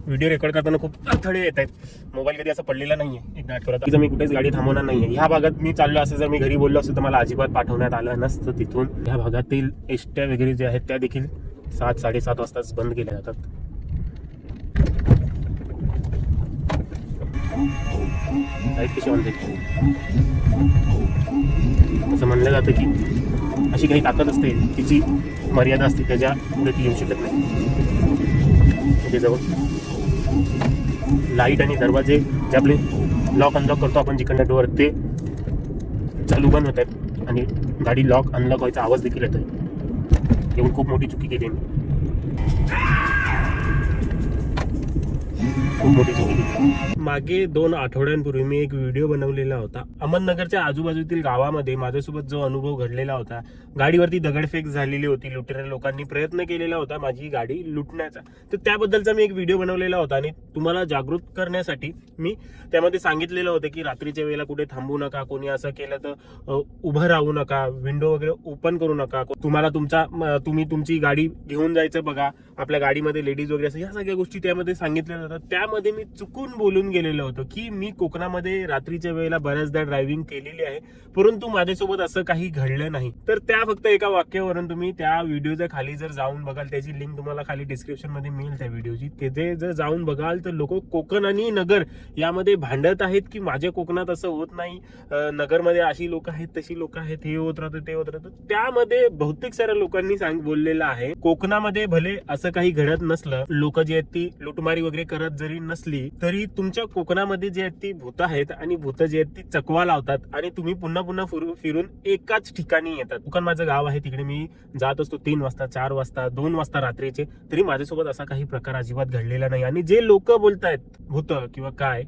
Video record करताना खूप अडथळे येत आहेत. मोबाईल कधी असं पडलेला नाहीये. एक आठवड्यात जर मी कुठेच गाडी थांबवणार नाहीये. ह्या भागात मी चाललो असं जर मी घरी बोललो असतो तर मला अजिबात पाठवण्यात आलं नसतं तिथून. ह्या भागातील एसट्या वगैरे जे आहेत त्या देखील 7-7:30 वाजताच बंद केल्या जातात. कशी म्हणते असं म्हणलं जातं की अशी काही ताकद असते तिची मर्यादा असते, त्याच्या पुढे ती येऊ शकत नाही. त्याच्याजवळ लाईट आणि दरवाजे जे आपले लॉक अनलॉक करतो आपण जिकडनं डोअर ते चालू बंद होत आहेत आणि गाडी लॉक अनलॉक व्हायचा आवाज देखील येतोय. एवढी खूप मोठी चुकी केली मी, खूप मोठी चुकी केली. मागे 2 आठवड्यांपूर्वी मी एक व्हिडिओ बनवलेला होता. अहमदनगरच्या आजूबाजूतील गावामध्ये माझ्यासोबत जो अनुभव घडलेला होता, गाडीवरती दगडफेक झालेली होती. लुटेऱ्या लोकांनी प्रयत्न केलेला होता माझी गाडी लुटण्याचा. तर त्याबद्दलचा मी एक व्हिडिओ बनवलेला होता आणि तुम्हाला जागृत करण्यासाठी मी त्यामध्ये सांगितलेलं होतं की रात्रीच्या वेळेला कुठे थांबू नका, कोणी असं केलं तर उभं राहू नका, विंडो वगैरे ओपन करू नका. तुम्हाला तुम्ही तुमची गाडी घेऊन जायचं बघा, आपल्या गाडीमध्ये लेडीज वगैरे असं ह्या सगळ्या गोष्टी त्यामध्ये सांगितलेल्या होत्या. त्यामध्ये मी चुकून बोलून गेलेलं होतं की मी कोकणामध्ये रात्रीच्या वेळेला बऱ्याचदा ड्रायव्हिंग केलेली आहे, परंतु माझ्यासोबत असं काही घडलं नाही. तर त्या फक्त एका वाक्यावरून तुम्ही त्या व्हिडिओच्या खाली जर जाऊन बघाल, त्याची लिंक तुम्हाला खाली डिस्क्रिप्शन मध्ये मिळेल त्या व्हिडिओची. तिथे जर जाऊन बघाल तर लोक कोकण आणि नगर यामध्ये भांडत आहेत की माझ्या कोकणात असं होत नाही, नगरमध्ये अशी लोक आहेत, तशी लोक आहेत, हे होत राहतं, ते होत राहतं. त्यामध्ये बहुतेक साऱ्या लोकांनी बोललेलं आहे कोकणामध्ये भले असं काही घडत नसलं, लोक जी आहेत ती लुटमारी वगैरे करत जरी नसली तरी तुमच्या कोकणामध्ये जे आहेत ती भूत आहेत आणि भूत जे आहेत ती चकवा लावतात आणि तुम्ही पुन्हा पुन्हा फिरून एकाच ठिकाणी येतात. कोकण माझं गाव आहे, तिकडे मी जात असतो 3 वाजता, 4 वाजता, 2 वाजता रात्रीचे. तरी माझ्यासोबत असा काही प्रकार अजिबात घडलेला नाही. आणि जे लोक बोलतायत भूत किंवा काय,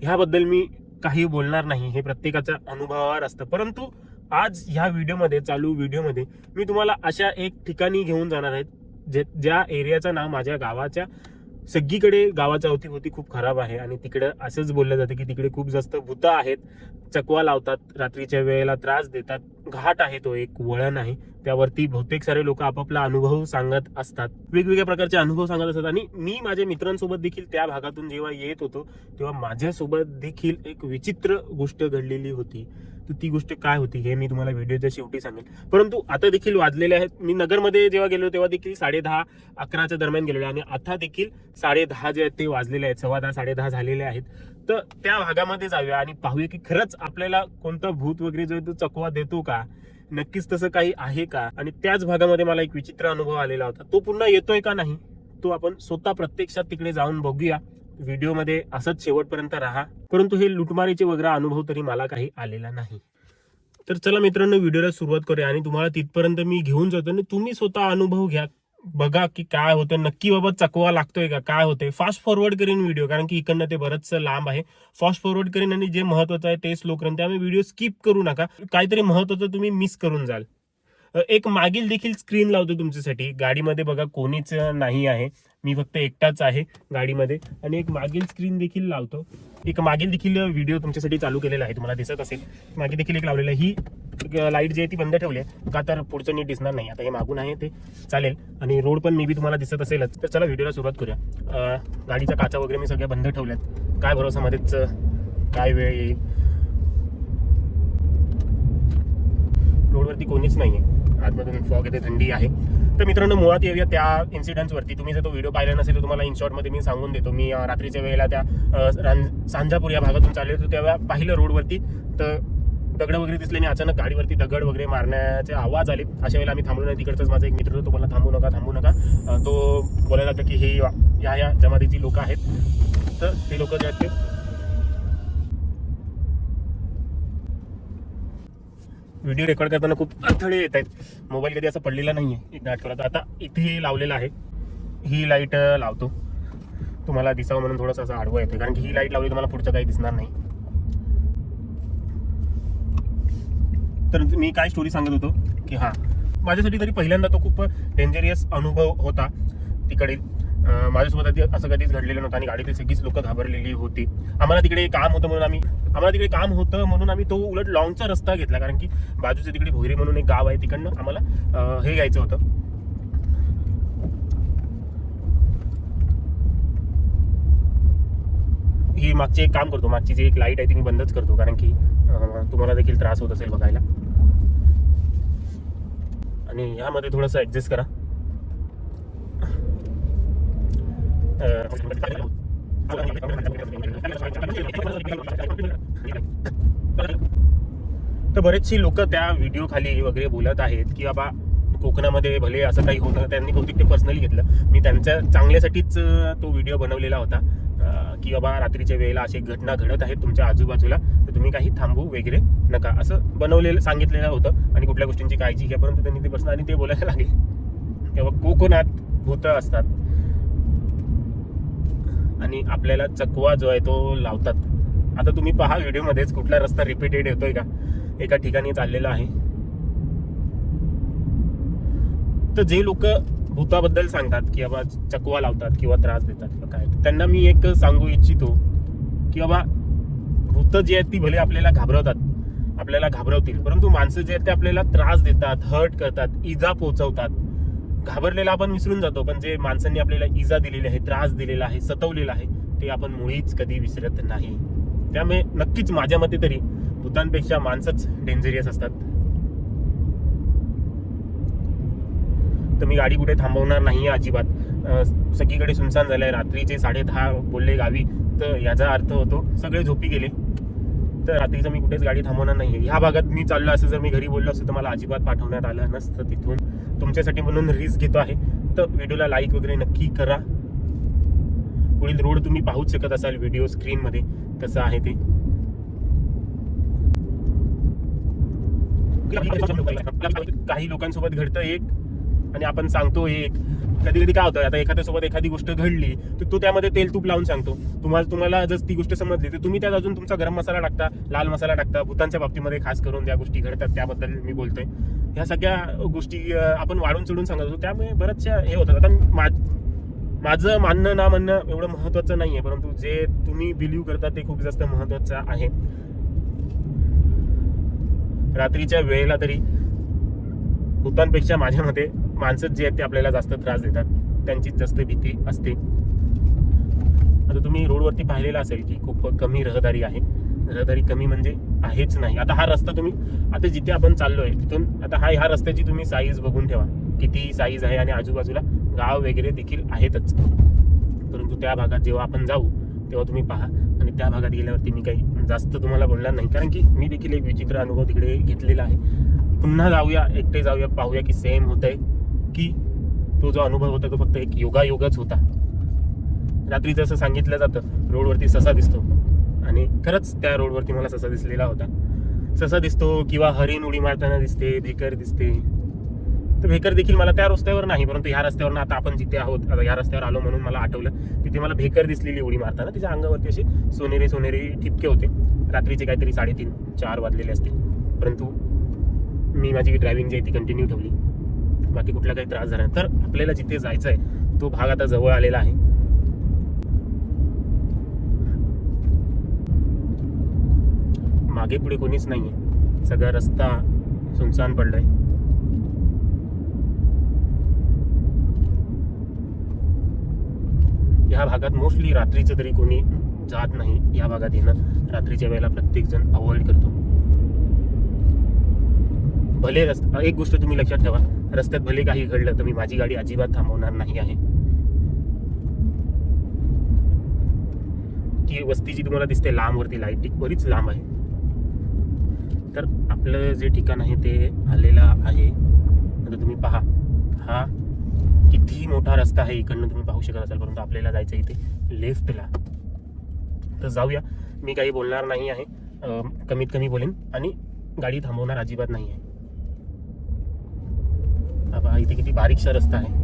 ह्याबद्दल मी काही बोलणार नाही, हे प्रत्येकाच्या अनुभवावर असतं. परंतु आज ह्या व्हिडिओमध्ये, चालू व्हिडिओमध्ये मी तुम्हाला अशा एक ठिकाणी घेऊन जाणार आहे ज्या एरियाचं नाव माझ्या गावाच्या सगळीकडे गावाच्या अवतीभोवती खूप खराब आहे आणि तिकडे असंच बोललं जातं की तिकडे खूप जास्त भूतं आहेत, चकवा लावतात, रात्रीच्या वेळेला त्रास देतात. घाट आहे तो, एक वळण आहे, त्यावरती बहुतेक सारे लोक आपापला अनुभव सांगत असतात, वेगवेगळ्या प्रकारचे अनुभव सांगत असतात. आणि मी माझ्या मित्रांसोबत देखील त्या भागातून जेव्हा येत होतो तेव्हा माझ्यासोबत देखील एक विचित्र गोष्ट घडलेली होती. तर ती गोष्ट काय होती हे मी तुम्हाला व्हिडिओच्या शेवटी सांगेन. परंतु आता देखील वाजलेले आहेत. मी नगरमध्ये जेव्हा गेलो तेव्हा देखील 10:30-11च्या दरम्यान गेलेलो आणि आता देखील 10:30 जे आहेत ते वाजलेले आहेत, 10:15-10:30 झालेले आहेत. तर त्या भागामध्ये जाऊया आणि पाहूया की खरंच आपल्याला कोणतं भूत वगैरे जो तो चकवा देतो का, नक्कीच तसं काही आहे का. आणि त्याच भागामध्ये मला एक विचित्र अनुभव आलेला होता, तो पुन्हा येतोय का नाही तो आपण स्वतः प्रत्यक्षात तिकडे जाऊन बघूया. व्हिडिओमध्ये असंच शेवटपर्यंत राहा. परंतु हे लुटमारीचे वगैरे अनुभव तरी मला काही आलेला नाही. तर चला मित्रांनो, व्हिडिओला सुरुवात करूया आणि तुम्हाला तिथपर्यंत मी घेऊन जातो आणि तुम्ही स्वतः अनुभव घ्या, बघा की काय होतं नक्की, बाबा चकवा लागतोय का, काय होतंय. फास्ट फॉरवर्ड करीन व्हिडिओ, कारण की इकडनं ते बरंच लांब आहे. फास्ट फॉरवर्ड करीन आणि जे महत्वाचं आहे ते स्लो करीन, त्यामुळे व्हिडिओ स्किप करू नका. काहीतरी महत्वाचं तुम्ही मिस करून जाल. एक मागील देखील स्क्रीन लावतो तुमच्यासाठी. गाडीमध्ये बघा कोणीच नाही आहे, मी फक्त एकटाच आहे गाडीमध्ये. आणि एक मागील स्क्रीन देखील लावतो. एक मागील देखील व्हिडिओ तुमच्यासाठी चालू केलेला आहे, तुम्हाला दिसत असेल. मागे देखील एक लावलेलं आहे. ही लाईट जी आहे ती बंद ठेवली आहे का तर पुढचं नीट दिसणार नाही. आता हे मागून आहे ते चालेल आणि रोड पण मे बी तुम्हाला दिसत असेलच. तर चला व्हिडिओला सुरुवात करूया. गाडीच्या काचा वगैरे मी सगळ्या बंद ठेवल्यात. काय भरोसा मध्येच काय वेळ येईल. रोडवरती कोणीच नाहीये, आतमधून फॉग येते, थंडी आहे. तर मित्रांनो, मुळात येऊया त्या इन्सिडेंट्सवरती. तुम्ही जर तो व्हिडिओ पाहिला नसेल तर तुम्हाला इन शॉर्टमध्ये मी सांगून देतो. मी रात्रीच्या वेळेला त्या सांजापूर या भागातून चालले होतो तेव्हा पाहिलं रोडवरती तर दगड वगैरे दिसले आणि अचानक गाडीवरती दगड वगैरे मारण्याचे आवाज आले. अशा वेळेला आम्ही थांबलो नाही. तिकडचाच माझा एक मित्र होतो, मला थांबू नका. तो बोलायला लागला की हे या जमातीची लोक आहेत. तर ते लोक जे आहेत ते व्हिडिओ रेकॉर्ड करताना खूप अडथळे येत आहेत. मोबाईल कधी असं पडलेला नाहीये. एक आठवड्यात आता इथे लावलेला आहे. ही लाईट लावतो तुम्हाला दिसावं म्हणून, थोडंसं असं आडवं येते कारण की ही लाईट लावली तुम्हाला पुढचं काही दिसणार नाही. तर मी काय स्टोरी सांगत होतो की माझ्यासाठी तरी पहिल्यांदा तो खूप डेंजरियस अनुभव होता. तिकडे माझ्यासोबत असं कधीच घडलेलं नव्हतं आणि गाडीतील सगळीच लोक घाबरलेली होती. आम्हाला तिकडे काम होतं म्हणून आम्ही तो उलट लॉंगचा रस्ता घेतला, कारण की बाजूचे तिकडे भोईरे म्हणून एक गाव आहे, तिकडनं आम्हाला हे घ्यायचं होतं. मागची एक काम करतो, मागची जी एक लाईट आहे ती मी बंदच करतो, कारण की तुम्हाला देखील त्रास होत असेल बघायला. आणि ह्यामध्ये थोडंसं ॲडजस्ट करा. तर बरेचशी लोक त्या व्हिडिओ खाली वगैरे बोलत आहेत की बाबा कोकणामध्ये भले असं काही होतं, त्यांनी बहुतेक ते पर्सनली घेतलं. मी त्यांच्या चांगल्यासाठीच तो व्हिडिओ बनवलेला होता की बाबा रात्रीच्या वेळेला अशी घटना घडत आहेत तुमच्या आजूबाजूला, तर तुम्ही काही थांबू वगैरे नका, असं बनवलेलं सांगितलेलं होतं. आणि कुठल्या गोष्टींची काळजी घ्या, परंतु त्यांनी ते पर्सनली ते बोलायला लागले तेव्हा कोकणात भूतं असतात आणि आपल्याला चकवा जो आहे तो लावतात. आता तुम्ही पहा व्हिडिओमध्येच कुठला रस्ता रिपीटेड येतोय का, एका ठिकाणी चाललेला आहे. तर जे लोक भूताबद्दल सांगतात की बाबा चकवा लावतात किंवा त्रास देतात किंवा काय, त्यांना मी एक सांगू इच्छितो की बाबा भूतं जी आहेत ती भले आपल्याला घाबरवतात, आपल्याला घाबरवतील, परंतु माणसं जे आहेत ते आपल्याला त्रास देतात, हर्ट करतात, इजा पोचवतात. घाबरलेला आपण विसरून जातो, पण जे माणसांनी आपल्याला इजा दिलेली आहे, त्रास दिलेला आहे, सतवलेला आहे, ते आपण मुळीच कधी विसरत नाही. त्यामुळे नक्कीच माझ्या मते तरी भूतांपेक्षा माणसंच डेंजरियस असतात. तर मी गाडी कुठे थांबवणार नाही अजिबात. सगळीकडे सुनसान झालंय, रात्रीचे 10:30 बोलले गावी, तर याचा अर्थ होतो सगळे झोपी गेले. तर रात्रीचं मी कुठेच गाडी थांबवणार नाही. ह्या भागात मी चाललो असं जर मी घरी बोललो असतं तर मला अजिबात पाठवण्यात आलं नसतं तिथून. तुमच्यासाठी म्हणून रिस्क घेतो आहे. तर व्हिडिओला लाईक वगैरे नक्की करा. पुढील रोड तुम्ही पाहूच शकत असाल व्हिडिओ स्क्रीनमध्ये कसं आहे ते. काही लोकांसोबत घडतं एक आणि आपण सांगतो एक. कधी कधी काय होतं, आता एखाद्यासोबत एखादी गोष्ट घडली तर तो त्यामध्ये तेल तूप लावून सांगतो. तुम्हाला जर ती गोष्ट समजली तर तुम्ही त्यात अजून तुमचा गरम मसाला टाकता, लाल मसाला टाकता. भूतांच्या बाबतीमध्ये खास करून ज्या गोष्टी घडतात त्याबद्दल मी बोलतोय. ह्या सगळ्या गोष्टी आपण वाढून चढून सांगत होतो, त्यामुळे बऱ्याचशा हे होतात. आता माझं मानणं ना म्हणणं एवढं महत्त्वाचं नाही आहे, परंतु जे तुम्ही बिलीव्ह करता ते खूप जास्त महत्त्वाचं आहे. रात्रीच्या वेळेला तरी भूतांपेक्षा माझ्या मते माणसं जे आहेत ते आपल्याला जास्त त्रास देतात, त्यांचीच जास्त भीती असते. आता तुम्ही रोडवरती पाहिलेलं असेल की खूप कमी रहदारी आहे. रहदारी कमी म्हणजे आहेच नाही. आता हा रस्ता तुम्ही आता जिथे आपण चाललोय तिथून आता ह्या रस्त्याची तुम्ही साईज बघून ठेवा, किती साईज आहे. आणि आजूबाजूला गाव वगैरे देखील आहेतच, परंतु त्या भागात जेव्हा आपण जाऊ तेव्हा तुम्ही पहा. आणि त्या भागात गेल्यावरती मी काही जास्त तुम्हाला बोलणार नाही, कारण की मी देखील एक विचित्र अनुभव तिकडे घेतलेला आहे. पुन्हा जाऊया, एकटे जाऊया, पाहूया की सेम होतंय की तो जो अनुभव होता तो फक्त एक योगायोगच होता. रात्रीचं असं सांगितलं जातं रोडवरती ससा दिसतो, आणि खरंच त्या रोडवरती मला ससा दिसलेला होता. ससा दिसतो किंवा हरिण उडी मारताना दिसते, भेकर दिसते. तर भेकर देखील मला त्या रस्त्यावर नाही, परंतु ह्या रस्त्यावर आता आपण जिथे आहोत, आता ह्या रस्त्यावर आलो म्हणून मला आठवलं, तिथे मला भेकर दिसलेली उडी मारताना. तिच्या अंगावरती असे सोनेरी ठिपके होते. रात्रीचे काहीतरी 3:30-4 वाजलेले असतील, परंतु मी माझी ड्रायव्हिंग जी आहे ती कंटिन्यू ठेवली. बाकी कुठला काही त्रास झाला नाही. तर आपल्याला जिथे जायचं आहे तो भाग आता जवळ आलेला आहे. मागे पुढे कोणीच नाहीये, सगळा रस्ता सुनसान पडलाय. या भागात मोस्टली रात्रीचं तरी कोणी जात नाही. या भागात येणं रात्रीच्या वेळेला प्रत्येक जण अवॉइड करतो. भले एक गोष्ट तुम्ही लक्षात ठेवा, रस्त्यात भले काही घडलं तर मी माझी गाडी अजिबात थांबवणार नाही आहे. ती वस्ती जी तुम्हाला दिसते लांबवरती, लाईट बरीच लांब आहे. तर आपलं जे ठिकाण आहे ते आलेलं आहे. आता तुम्ही पहा, हा किती मोठा रस्ता आहे, इकडनं तुम्ही पाहू शकत असाल, परंतु आपल्याला जायचं इथे लेफ्टला. तर जाऊया. मी काही बोलणार नाही आहे, कमीत कमी बोलेन, आणि गाडी थांबवणार अजिबात नाही आहे. पहा इथे किती बारीकसा रस्ता आहे.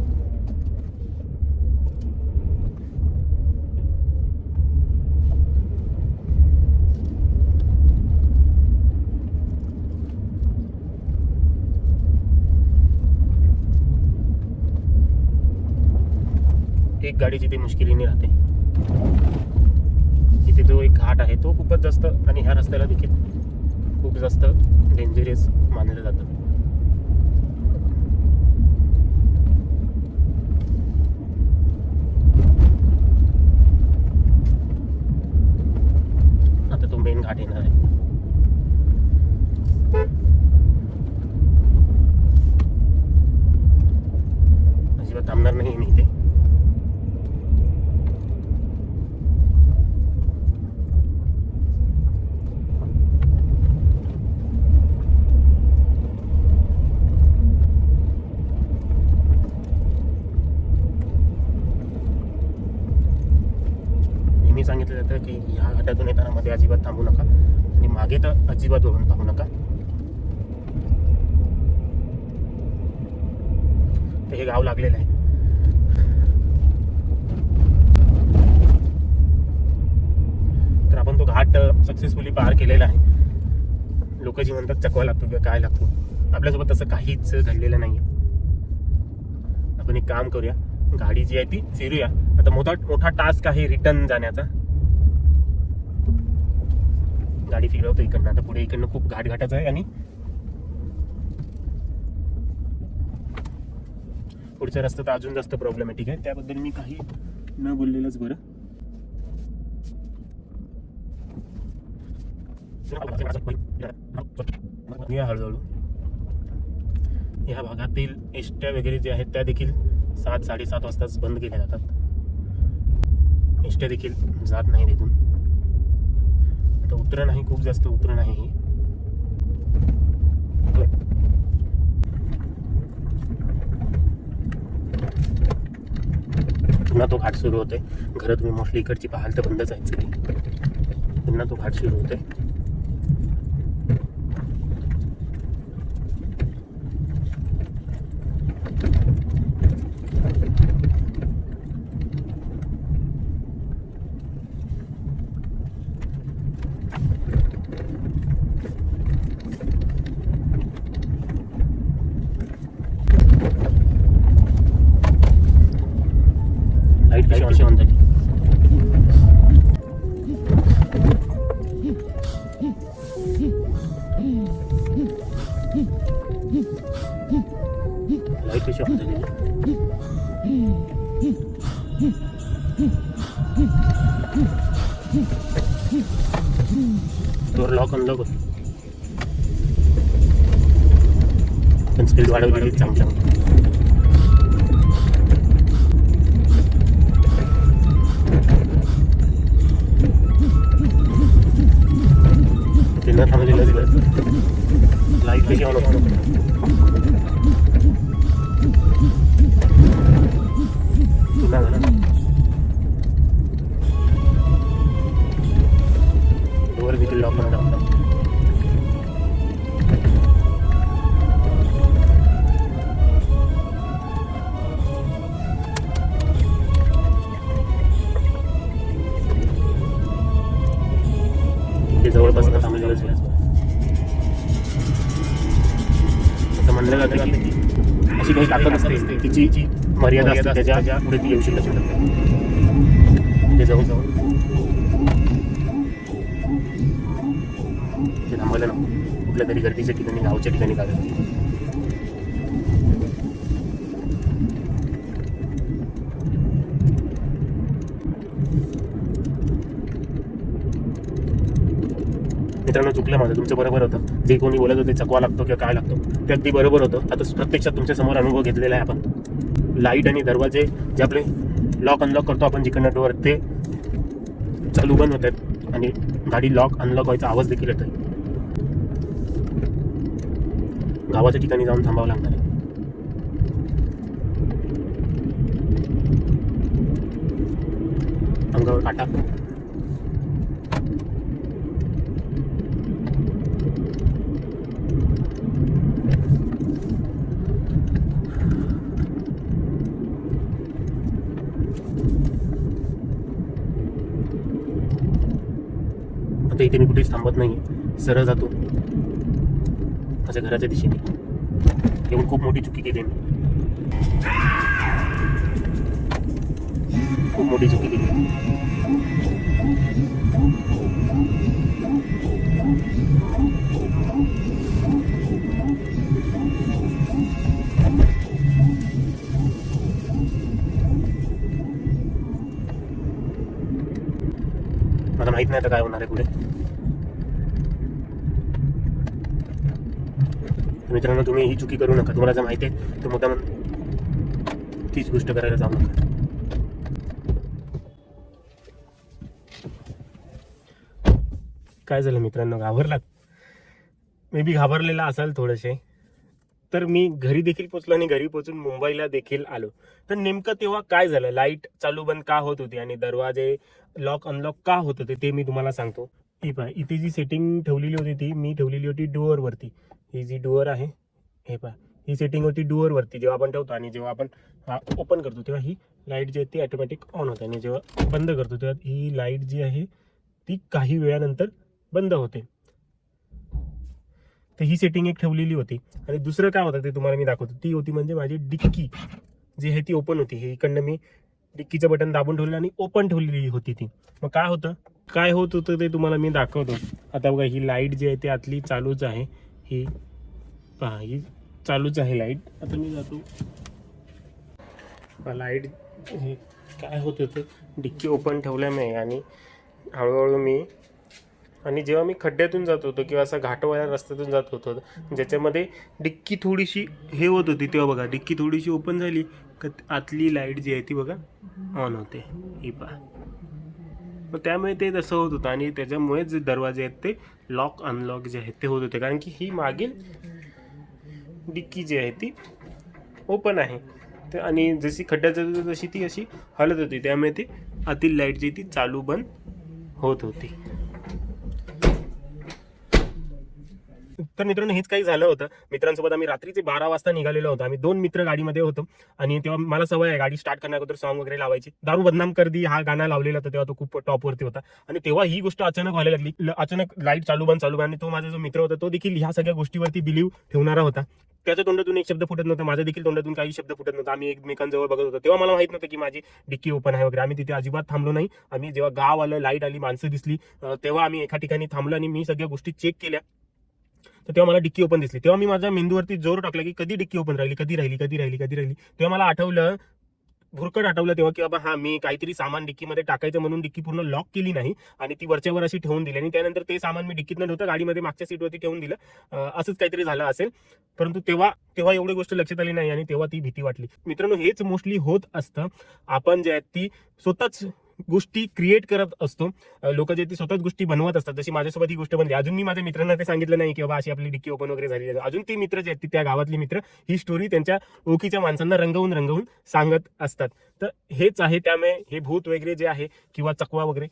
एक गाडी जिथे मुश्किलीने राहते. इथे जो एक घाट आहे तो खूपच जास्त, आणि ह्या रस्त्याला देखील खूप जास्त डेंजरस मानलं जातं. घाट येणार आहे. अजिबात थांबणार नाही मी इथे. सांगितलं जातं की ह्या घाटातून येताना मध्ये अजिबात थांबू नका आणि मागे तर अजिबात वळून पाहू नका. तर हे गाव लागलेलं आहे. तर आपण तो घाट सक्सेसफुली पार केलेला आहे. लोक जी म्हणतात चकवा लागतो किंवा काय लागतो, आपल्यासोबत तसं काहीच घडलेलं नाहीये. आपण एक काम करूया, गाडी जी आहे ती फिरूया. आता मोठा टास्क आहे रिटर्न जाण्याचा. गाडी फिरवतो इकडनं. आता पुढे इकडनं खूप घाटाचं आहे आणि पुढचा रस्ता तर अजून जास्त प्रॉब्लेमॅटिक आहे. त्याबद्दल मी काही न बोललेलंच बरं. हळूहळू या भागातील एसट्या वगैरे जे आहेत त्या देखील 7-7:30 वाजताच बंद केल्या जातात. एसट्या देखील जात नाही तिथून. आता उतरण आहे, खूप जास्त उतरण आहे ही. पुन्हा तो घाट सुरू होते. घरं तुम्ही मोस्टली इकडची पाहाल तर बंदच आहेत सगळी. पुन्हा तो घाट सुरू होते. लाईट कशी ऑन झाली. लाईट कशी ऑन झाली. डोर लॉक अनलॉक होती. पण स्पीड वाढवली चांगली. न थांबलेलंच बरं. लाईट कशी ऑन होतो. पुन्हा झाला. डोअर देखील लॉक करून टाकतो. जवळपास थांबलेलंच आहे. असं म्हणलं जातं की अशी काही ताकद असते तिची मर्यादा असते, त्याच्या पुढे ती येऊ शकत नाही. ते जाऊन ते थांबवलं नको. कुठल्या तरी गर्दीच्या ठिकाणी, गावच्या ठिकाणी काढलं. मित्रांनो, चुकलं माझं. तुमचं बरोबर होतं. जे कोणी बोलत होते चकवा लागतो किंवा काय लागतो ते अगदी बरोबर होतं. आता प्रत्यक्षात तुमच्या समोर अनुभव घेतलेला आहे आपण. लाईट आणि दरवाजे जे आपले लॉक अनलॉक करतो आपण जिकडनं डोअर, ते चालू बंद होत आहेत आणि गाडी लॉक अनलॉक व्हायचा आवाज देखील येतोय. गावाच्या ठिकाणी जाऊन थांबावं लागणार आहे. अंगावर काटा. आता इथे मी कुठेच थांबत नाही. सरळ जातो माझ्या घराच्या दिशेने. येऊन खूप मोठी चुकी केली मी. खूप मोठी चुकी केली. मला माहित नाही आता काय होणार आहे पुढे. मित्रांनो तुम्ही ही चुकी करू नका. तुम्हाला जर माहिती आहे तर मुद्दाम तीच गोष्ट करायला जाऊ नका. काय झालं मित्रांनो, घाबरलात? मे बी घाबरलेला असाल थोडेसे. तर मी घरी देखील पोचलो आणि घरी पोचून मुंबईला देखील आलो. तर नेमकं तेव्हा काय झालं, लाईट चालू बंद का होत होती आणि दरवाजे लॉक अनलॉक का होत होते ते मी तुम्हाला सांगतो. ही पहा, इथे जी सेटिंग ठेवलेली होती ती मी ठेवलेली होती डोअर वरती. ही जी डोअर आहे, हे पहा, ही सेटिंग होती डोअर वरती. जेव्हा आपण ठेवतो आणि जेव्हा आपण ओपन करतो तेव्हा ही लाईट जी आहे ती ऑटोमॅटिक ऑन होते आणि जेव्हा बंद करतो तेव्हा ही लाईट जी आहे ती काही वेळानंतर बंद होते. तर ही सेटिंग एक ठेवलेली होती. आणि दुसरं काय होतं ते तुम्हाला मी दाखवतो. ती होती म्हणजे माझी डिक्की जी आहे ती ओपन होती. हे इकडनं मी डिक्कीचं बटन दाबून ठेवलं आणि ओपन ठेवलेली होती ती. मग काय होत होतं ते तुम्हाला मी दाखवतो. आता बघा, ही लाईट जी आहे ती आतली चालूच आहे. ही पहा, ही चालूच आहे लाईट. आता मी जातो लाईट. हे काय होत होतं, डिक्की ओपन ठेवल्यामुळे आणि हळूहळू मी आणि जेव्हा मी खड्ड्यातून जात होतो किंवा असा घाटवाल्या रस्त्यातून जात होतो ज्याच्यामध्ये डिक्की थोडीशी हे होत होती, तेव्हा बघा डिक्की थोडीशी ओपन झाली का आतली लाईट जी आहे ती बघा ऑन होते. ही पहा, मग त्यामुळे ते तसं होत होतं आणि त्याच्यामुळे जे दरवाजे आहेत ते लॉक अनलॉक जे आहेत ते होत होते, कारण की ही मागील डिक्की जी आहे ती ओपन आहे. तर आणि जशी खड्ड्यात जात होती तशी ती अशी हलत होती, त्यामुळे ती आतील लाईट जी ती चालू बंद होत होती. तर मित्रांनो हेच काही झालं होतं. मित्रांसोबत आम्ही रात्रीचे 12 वाजता निघालेलो होतो. आम्ही 2 मित्र गाडीमध्ये होतो आणि तेव्हा मला सवय आहे गाडी स्टार्ट करण्याअगोदर सॉन्ग वगैरे लावायची. दारू बदनाम कर दी हा गाणं लावलेला होता, तेव्हा तो खूप टॉपवरती होता. आणि तेव्हा ही गोष्ट अचानक व्हायला लागली. अचानक लाईट चालू बंद आणि तो माझा जो मित्र होता तो देखील ह्या सगळ्या गोष्टीवरती बिलीव्ह ठेवणारा होता. त्याच्या तोंडातून एक शब्द फुटत नव्हता, माझ्या देखील तोंडातून काही शब्द फुटत नव्हता. आम्ही एकमेकांजवळ बघत होतो. तेव्हा मला माहित नव्हतं की माझी डिक्की ओपन आहे वगैरे. आम्ही तिथे अजिबात थांबलो नाही. आम्ही जेव्हा गाव आलं, लाईट आली, माणसं दिसली, तेव्हा आम्ही एका ठिकाणी थांबलो आणि मी सगळ्या गोष्टी चेक केल्या. तर तेव्हा मला डिक्की ओपन दिसली. तेव्हा मी माझ्या मेंदूवरती जोर टाकला की कधी डिक्की ओपन राहिली, कधी राहिली. तेव्हा मला आठवलं, भुरकट आठवलं तेव्हा की बाबा हा मी काहीतरी सामान डिक्कीमध्ये टाकायचं म्हणून डिक्की पूर्ण लॉक केली नाही आणि ती वरच्यावर अशी ठेवून दिली आणि त्यानंतर ते सामान मी डिक्कीत न ठेवता गाडीमध्ये मागच्या सीटवरती ठेवून दिलं. असंच काहीतरी झालं असेल. परंतु तेव्हा एवढी गोष्ट लक्षात आली नाही आणि तेव्हा ती भीती वाटली. मित्रांनो हेच मोस्टली होत असतं. आपण जे आहेत ती स्वतःच गोष्टी क्रिएट करत असतो. लोक जे ती स्वतःच गोष्टी बनवत असतात. जशी माझ्यासोबत ही गोष्ट बनली. अजून मी माझ्या मित्रांना ते सांगितलं नाही की बाबा अशी आपली डिक्की ओपन वगैरे झाली. अजून ती मित्र जे आहेत त्या गावातली मित्र ही स्टोरी त्यांच्या ओळखीच्या माणसांना रंगवून सांगत असतात. तर हेच आहे. त्यामुळे हे भूत वगैरे जे आहे किंवा चकवा वगैरे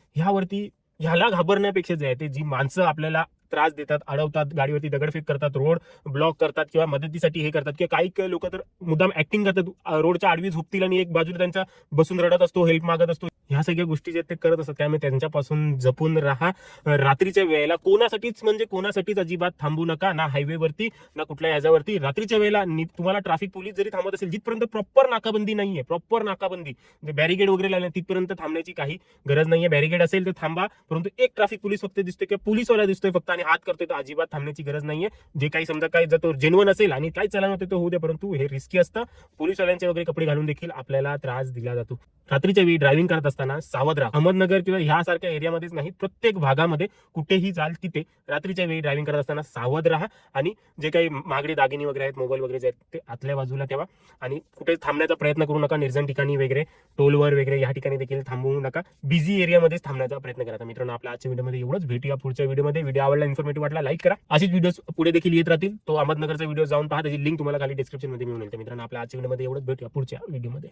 ह्याला घाबरण्यापेक्षा जे आहे ते जी माणसं आपल्याला त्रास देतात, अडवतात, गाडीवरती दगडफेक करतात, रोड ब्लॉक करतात किंवा मदतीसाठी हे करतात किंवा काही लोक तर मुद्दाम ऍक्टिंग करतात, रोडच्या आडवी झोपतील आणि एक बाजूला त्यांच्या बसून रडत असतो, हेल्प मागत असतो. ह्या सगळ्या गोष्टी जे ते करत असतात. त्यामुळे त्यांच्यापासून जपून राहा. रात्रीच्या वेळेला कोणासाठीच अजिबात थांबू नका, ना हायवेवरती ना कुठल्या ह्याच्यावरती. रात्रीच्या वेळेला तुम्हाला ट्रॅफिक पोलीस जरी थांबत असेल, जिथपर्यंत प्रॉपर नाकाबंदी नाहीये, बॅरिगेड वगैरे लावले तिथपर्यंत थांबण्याची काही गरज नाहीये. बॅरिगेड असेल तर थांबा, परंतु एक ट्रॅफिक पोलीस फक्त दिसतोय किंवा पोलीसवाला दिसतोय फक्त आणि हात करतोय तर अजिबात थांबण्याची गरज नाहीये. जे काही समजा काय जर तो जेन्युइन असेल आणि काय चलन होते तो होऊ दे, परंतु हे रिस्की असतं. पोलीसवाल्यांचे वगैरे कपडे घालून देखील आपल्याला त्रास दिला जातो. रात्रीच्या वेळी ड्रायव्हिंग करत असताना सावध राहा. अहमदनगर किंवा ह्यासारख्या एरियामध्येच नाही, प्रत्येक भागामध्ये कुठेही जाल तिथे रात्रीच्या वेळी ड्रायव्हिंग करत असताना सावध राहा आणि जे काही महागडे दागिने वगैरे आहेत, मोबाईल वगैरे जे आहेत ते आतल्या बाजूला ठेवा आणि कुठे थांबण्याचा प्रयत्न करू नका. निर्जन ठिकाणी वगैरे, टोलवर वगैरे या ठिकाणी देखील थांबवू नका. बिझी एरियामध्येच थांबण्याचा प्रयत्न करा. मित्रांनो आपल्या आजच्या व्हिडिओमध्ये एवढंच. भेटूया पुढच्या व्हिडिओमध्ये. व्हिडिओ आवडला, इन्फॉर्मेटिव्ह वाटला, लाईक करा. अशीच व्हिडिओ पुढे देखील येत राहतील. तो अहमदनगरचा व्हिडिओ जाऊन पहा, त्याची लिंक तुम्हाला खाली डिस्क्रिप्शन मध्ये मिळून येईल. मित्रांनो आपल्या आजच्या व्हिडिओमध्ये एवढंच. भेटूया पुढच्या व्हिडिओमध्ये.